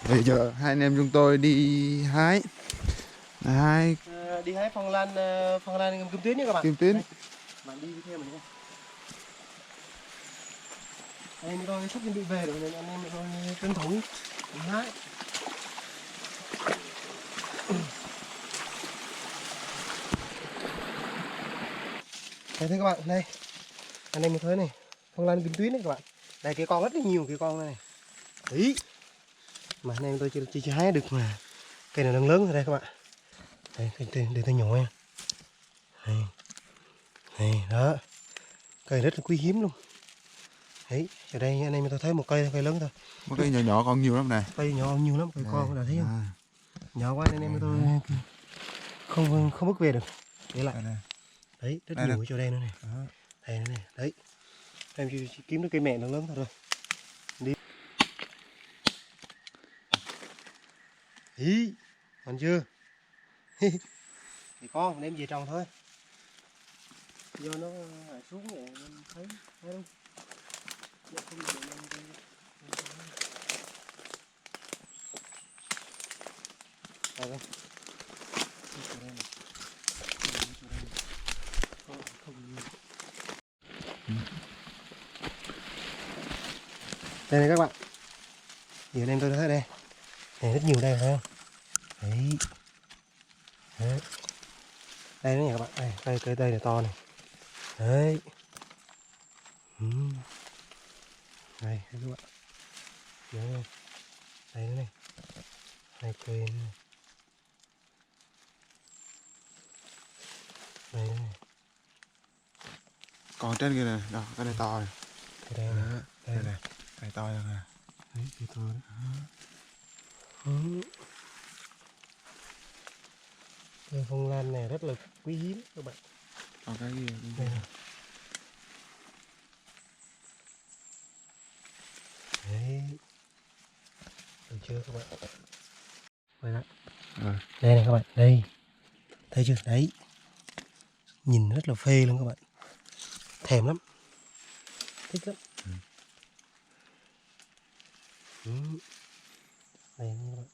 Bây giờ hai anh em chúng tôi đi hái Đi hái phong lan kim tuyến nhé các bạn. kim tuyến. Đây, bạn đi theo mình đây. Anh em tôi sắp chuẩn bị về rồi nên anh em tôi tranh thủ đi hái. Đây thưa các bạn, đây anh em thấy này, phong lan kim tuyến này các bạn. Đây cái con rất là nhiều cái con này. Đấy. Mà anh em tôi chưa hái được mà. Cây này đang lớn rồi đây các bạn. Đây, để tôi nhổ nha. Đây. Đây, đó. Cây rất là quý hiếm luôn. Đấy, ở đây anh em tôi thấy một cây lớn thôi. Một cây nhỏ nhỏ còn nhiều lắm này. Cây nhỏ nhiều lắm, cây con đã thấy không? Nhỏ quá nên em tôi không bước về được. Để lại. Đấy, rất nhiều ở chỗ đây nữa này. Đây nữa này, đấy. Em chỉ kiếm được cây mẹ nó lớn thôi rồi. Đi. Ý, còn chưa? Thì con đem về trồng thôi. Do nó xuống này em thấy không? Đây. Đây này các bạn. Thì anh em tôi thấy đây. Này rất nhiều đây phải không? Đấy. Đấy. Đây nữa nha các bạn. Đây, cây này to này. Đấy. Đây các bạn. Đấy. Đây nữa này. Hai cây nữa này. Đây nữa này. Còn trên kia này, đó, cái này to này. Đây này. Đây này, cái to rồi nè. Đấy, cây to đó. Cây phong lan này rất là quý hiếm các bạn. Còn cái gì? Đây này. Đấy. Được chưa các bạn? Quay lại. Đây này các bạn, đây. Thấy chưa? Đấy. Nhìn rất là phê luôn các bạn. Thèm lắm. Thích lắm. Đây nha các bạn.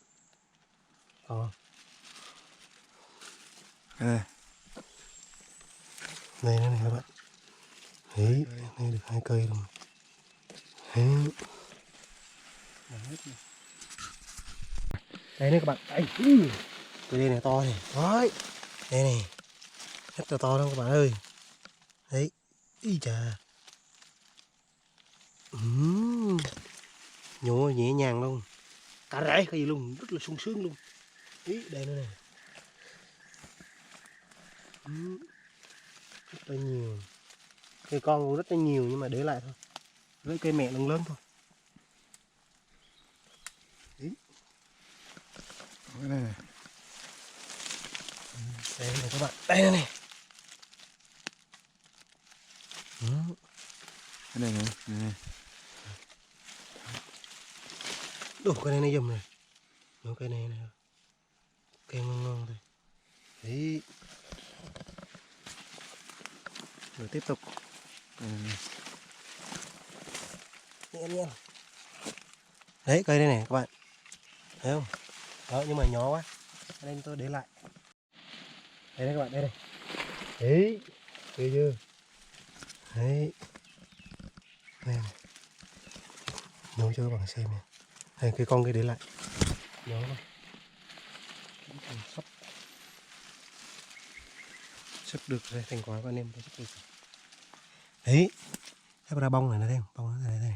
Còn Đây. đây nữa này các bạn. Đấy, đây được 2 cây rồi. Đấy. Đây nữa các bạn. Đây. Cây đây này to này. Đấy. Đây này. Rất là to luôn các bạn ơi. Đấy. Ý chà. Nhổ nhẹ nhàng luôn. Cả rễ cái gì luôn, rất là sung sướng luôn. Ý, đây nữa này. Rất là nhiều. Cây con cũng rất là nhiều nhưng mà để lại thôi. Với cây mẹ lớn lớn thôi. Ý. Cái này này. Đây này các bạn, đây này. Cái này này, này. Đủ cái này dùm này. Những cây này này. Cây ngon ngon thôi. Đấy. Rồi tiếp tục. Nhẹ. Đấy cây đây này các bạn. Thấy không? Đó nhưng mà nhỏ quá. Nên tôi để lại. Đây này các bạn, đây này. Đấy. Thấy chưa? Đấy. Đây này. Nấu cho các bạn xem nè. Đây cái con kia để lại. Nhỏ thôi. Sắp được rồi, thành quả của anh em tôi sắp được. Đấy. Thấy ra bông này thấy không? Bông nó đây.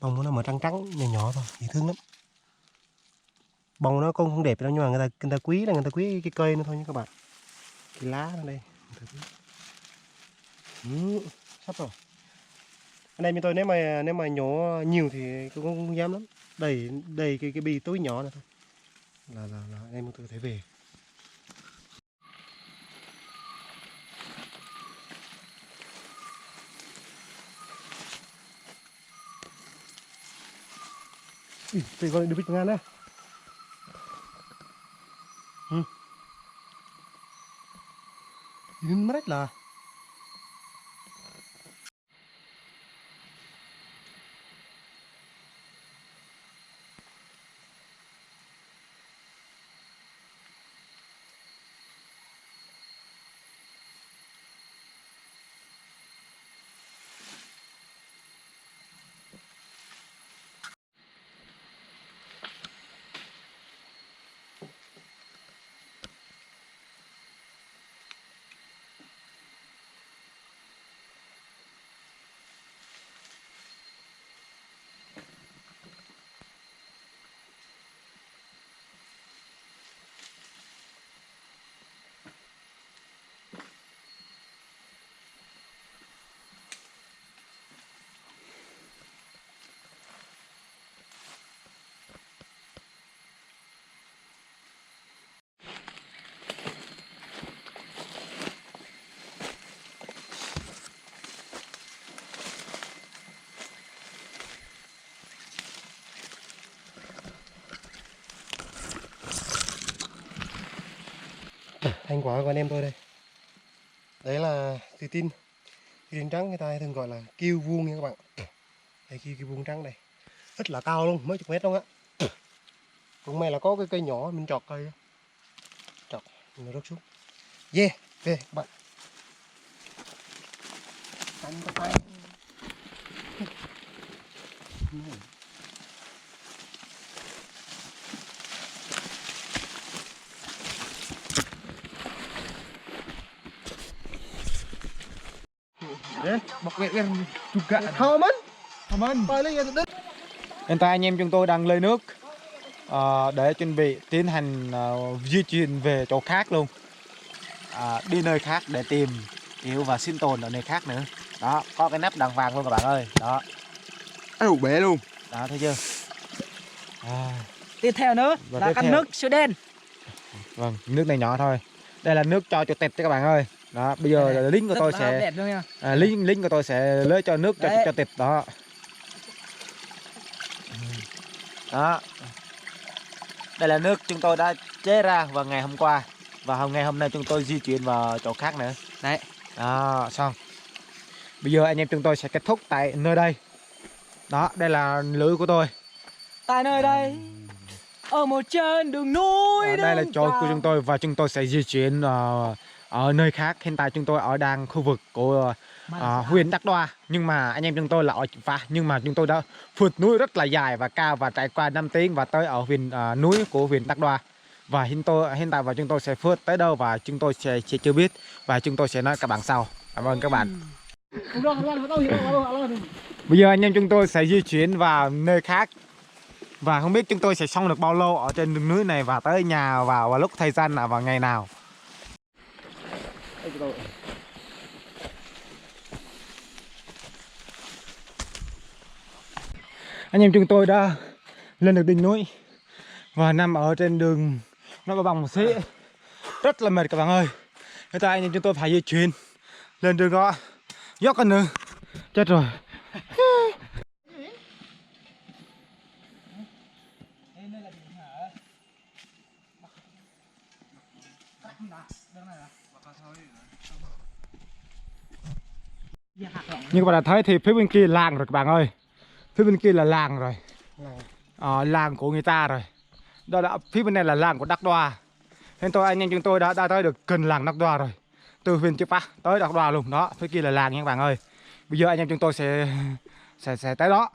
Bông nó mà trắng trắng nhỏ nhỏ thôi, dễ thương lắm. Bông nó không đẹp đâu nhưng mà người ta quý là người ta quý cái cây nó thôi nha các bạn. Cái lá ở đây. Sắp rồi. Anh em như tôi nếu mà nhổ nhiều thì tôi không dám lắm. Đầy cái bì túi nhỏ này thôi. Là anh em tôi có thể về. Tôi gọi được bịch ngan đó. Nhìn mất là. thành quả của anh em tôi đây. Đấy là thủy tiên trắng, người ta thường gọi là kiêu vuông nha các bạn. Đây kiêu vuông trắng đây, rất là cao luôn, mấy chục mét luôn á. Cũng may là có cái cây nhỏ mình chọt cây, chọt nó rớt xuống. Yeah, về các bạn. Cánh có tay. Bọc vẹt juga. Không anh. Cảm ơn. Bay lên đất. Hiện tại anh em chúng tôi đang lấy nước để chuẩn bị tiến hành di chuyển về chỗ khác luôn, đi nơi khác để tìm hiểu và sinh tồn ở nơi khác nữa. Đó, có cái nắp đằng vàng luôn các bạn ơi. Đó. Âu bé luôn. Đó, thấy chưa? Tiếp theo nữa Và là tiếp căn theo. nước sữa đen. Vâng, nước này nhỏ thôi. Đây là nước cho chuột tịt đấy các bạn ơi. Đó, bây giờ là lính của tôi sẽ đẹp luôn nha. lính của tôi sẽ lấy cho nước cho tịt đó. Đó. Đây là nước chúng tôi đã chế ra vào ngày hôm qua, và ngày hôm nay chúng tôi di chuyển vào chỗ khác nữa. Đấy. Đó, xong. Bây giờ anh em chúng tôi sẽ kết thúc tại nơi đây. Đó, đây là lưới của tôi. Tại nơi đây, ở một chân đường núi. Đây là chỗ của chúng tôi và chúng tôi sẽ di chuyển ở nơi khác. Hiện tại chúng tôi đang khu vực của huyện Đắk Đoa, nhưng mà anh em chúng tôi là ở Chợ Phá, nhưng mà chúng tôi đã vượt núi rất là dài và cao và trải qua 5 tiếng và tới ở huyện núi của huyện Đắk Đoa. Và hiện tại và chúng tôi sẽ vượt tới đâu và chúng tôi sẽ chưa biết, và chúng tôi sẽ nói các bạn sau. Cảm ơn các bạn. Bây giờ anh em chúng tôi sẽ di chuyển vào nơi khác, và không biết chúng tôi sẽ xong được bao lâu ở trên đường núi này và tới nhà vào lúc thời gian nào và ngày nào. Anh em chúng tôi đã lên được đỉnh núi và nằm ở trên đường nó có bằng một xí, rất là mệt các bạn ơi. Hiện tại anh em chúng tôi phải di chuyển lên đường đó dốc con nữa, chết rồi. Như các bạn đã thấy thì phía bên kia làng rồi các bạn ơi. Phía bên kia là làng rồi. Làng của người ta rồi. Đó là phía bên này là làng của Đắk Đoa. Nên anh em chúng tôi đã tới được gần làng Đắk Đoa rồi. Từ huyện Chợ Phá tới Đắk Đoa luôn. Đó, phía kia là làng nha các bạn ơi. Bây giờ anh em chúng tôi sẽ tới đó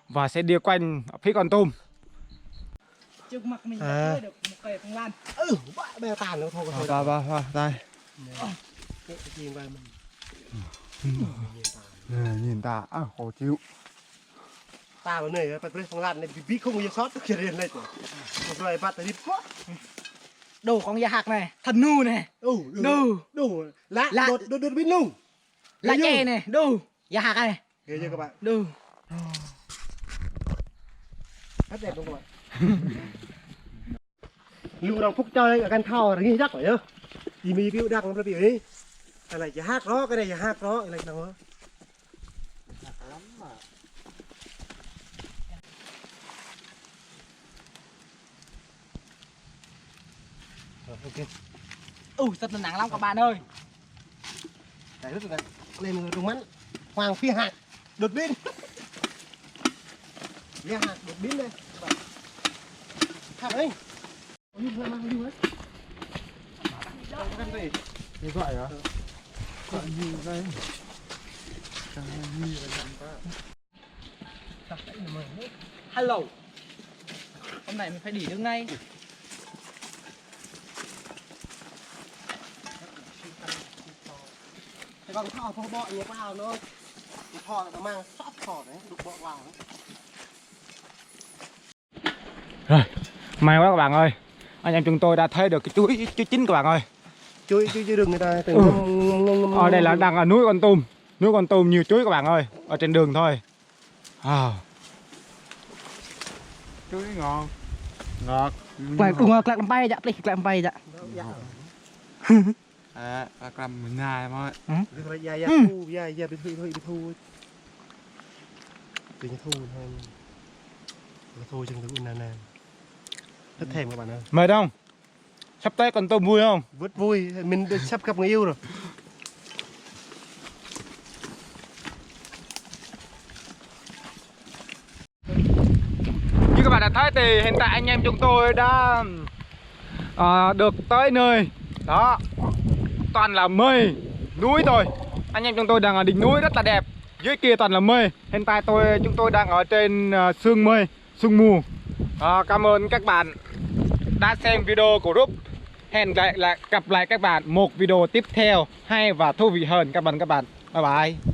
và sẽ đi quanh phía Con Tum. Trước mặt mình đã tới được một cây phong lan. Bè tàn nữa thôi. Đây. Nhìn ta khó chịu. Ta vào nơi phải phong lan này bị không bao giờ sót kia lên này. Một loài bắt đi quá. Đồ con da hạc này, thần nu này. Đủ lá đột biến lung. Lá chè này, đồ da hạc này. Ghê chưa các bạn? Đồ. Rất đẹp luôn các bạn. Lưu đồng phúc chơi ở căn thao là nghi chắc phải không? Thì mi biểu đăng nó biểu đi. Cái này chỉ hát đó, cái này chỉ hát đó, cái này đâu đó. Lắm mà. Ok. Thật là nặng lắm các bạn ơi. Đấy rất là lên đúng mắt. Hoàng phi hạt đột biến. Phi hạt đột biến đây. Hạt ấy. Như vậy hả? Như vậy. Hello. Hôm nay mình phải đi đường ngay. Cái con thỏ không bọ nhiều vào nữa. Cái thỏ nó mang sót thỏ đấy, đục bọ vào đấy. Rồi, may quá các bạn ơi. Anh em chúng tôi đã thấy được cái chuối chín các bạn ơi. Chuối đừng người ta Ở đây là đang ở núi Con Tum. Núi Con Tum nhiều chuối các bạn ơi. Ở trên đường thôi. Chuối ngon. Ngọt. Quẹt đúng rồi, quẹt làm bay dạ, quẹt làm bay dạ. Quẹt làm mình hai thôi. Dạ bị thu. Bị thu thôi. Thu chừng thứ nè. Rất thèm các bạn ơi. Mời đông. Sắp tới còn tôm vui không? Rất vui, mình sắp gặp người yêu rồi. Như các bạn đã thấy thì hiện tại anh em chúng tôi đã được tới nơi. Đó, toàn là mây, núi thôi. Anh em chúng tôi đang ở đỉnh núi rất là đẹp. Dưới kia toàn là mây. Hiện tại chúng tôi đang ở trên sương mây, sương mù. Cảm ơn các bạn đã xem video của Rúp. Hẹn gặp lại các bạn một video tiếp theo hay và thú vị hơn các bạn. Bye bye.